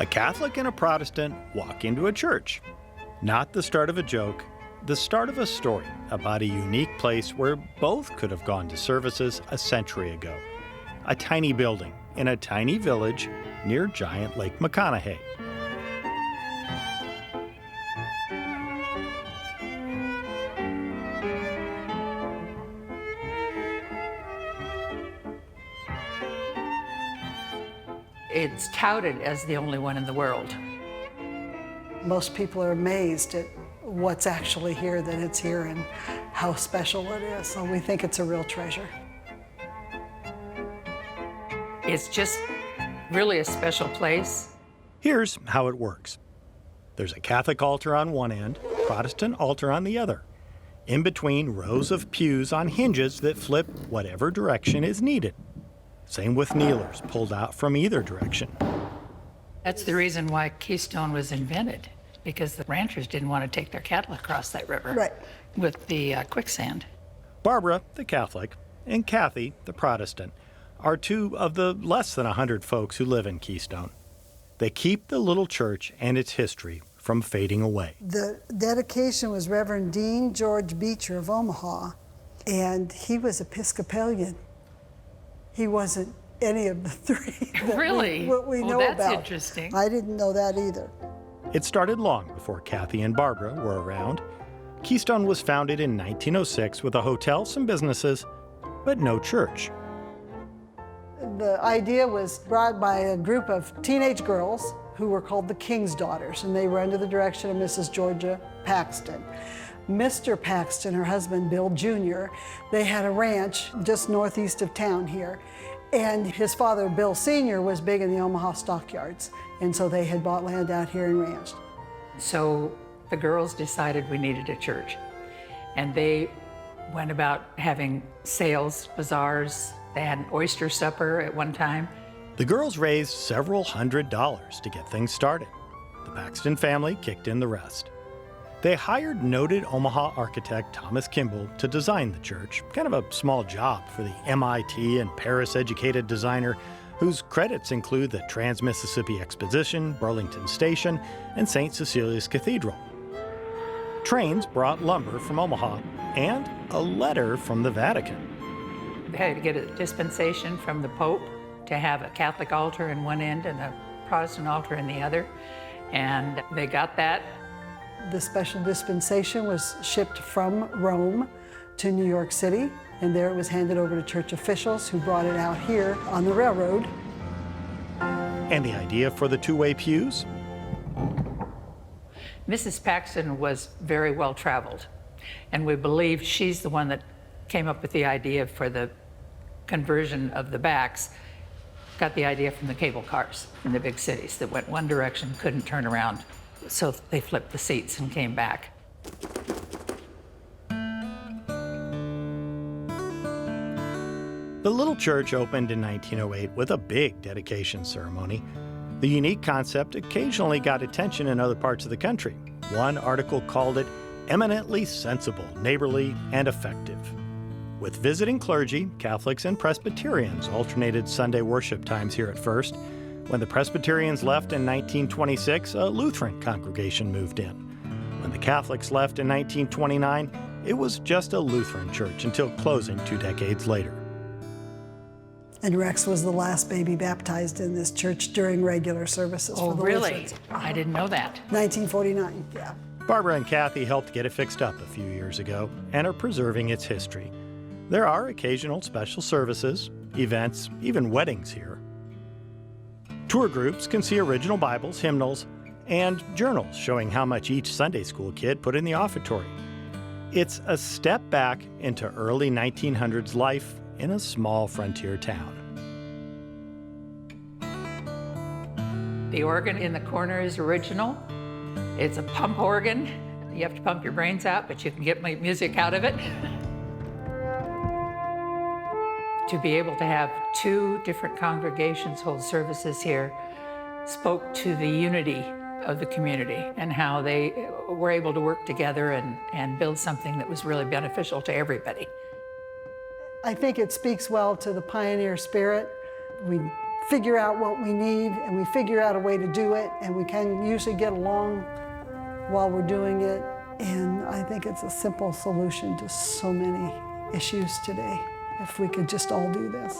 A Catholic and a Protestant walk into a church. Not the start of a joke, the start of a story about a unique place where both could have gone to services a century ago. A tiny building in a tiny village near giant Lake McConaughey. It's touted as the only one in the world. Most people are amazed at what's actually here, that it's here, and how special it is. So we think it's a real treasure. It's just really a special place. Here's how it works. There's a Catholic altar on one end, Protestant altar on the other. In between, rows of pews on hinges that flip whatever direction is needed. Same with kneelers pulled out from either direction. That's the reason why Keystone was invented, because the ranchers didn't want to take their cattle across that river Right. with the quicksand. Barbara, the Catholic, and Kathy, the Protestant, are two of the less than 100 folks who live in Keystone. They keep the little church and its history from fading away. The dedication was Reverend Dean George Beecher of Omaha, and he was Episcopalian. He wasn't any of the three that Really? we Well, know that's about. interesting. I didn't know that either. It started long before Kathy and Barbara were around. Keystone was founded in 1906 with a hotel, some businesses, but no church. The idea was brought by a group of teenage girls who were called the King's Daughters, and they were under the direction of Mrs. Georgia Paxton. Mr. Paxton, her husband, Bill Jr., they had a ranch just northeast of town here. And his father, Bill Sr., was big in the Omaha stockyards. And so they had bought land out here and ranched. So the girls decided we needed a church. And they went about having sales, bazaars. They had an oyster supper at one time. The girls raised several $100s to get things started. The Paxton family kicked in the rest. They hired noted Omaha architect Thomas Kimball to design the church, kind of a small job for the MIT and Paris-educated designer whose credits include the Trans-Mississippi Exposition, Burlington Station, and St. Cecilia's Cathedral. Trains brought lumber from Omaha and a letter from the Vatican. They had to get a dispensation from the Pope to have a Catholic altar in one end and a Protestant altar in the other. And they got that. The special dispensation was shipped from Rome to New York City, and there it was handed over to church officials who brought it out here on the railroad. And the idea for the two-way pews? Mrs. Paxton was very well traveled, and we believe she's the one that came up with the idea for the conversion of the backs. Got the idea from the cable cars in the big cities that went one direction, couldn't turn around. So they flipped the seats and came back. The little church opened in 1908 with a big dedication ceremony. The unique concept occasionally got attention in other parts of the country. One article called it eminently sensible, neighborly, and effective. With visiting clergy, Catholics and Presbyterians alternated Sunday worship times here at first. When the Presbyterians left in 1926, a Lutheran congregation moved in. When the Catholics left in 1929, it was just a Lutheran church until closing 2 decades later. And Rex was the last baby baptized in this church during regular services Oh, for the really? Lutherans. I didn't know that. 1949, yeah. Barbara and Kathy helped get it fixed up a few years ago and are preserving its history. There are occasional special services, events, even weddings here. Tour groups can see original Bibles, hymnals, and journals showing how much each Sunday school kid put in the offertory. It's a step back into early 1900s life in a small frontier town. The organ in the corner is original. It's a pump organ. You have to pump your brains out, but you can get music out of it. To be able to have two different congregations hold services here spoke to the unity of the community and how they were able to work together and build something that was really beneficial to everybody. I think it speaks well to the pioneer spirit. We figure out what we need, and we figure out a way to do it, and we can usually get along while we're doing it. And I think it's a simple solution to so many issues today, if we could just all do this.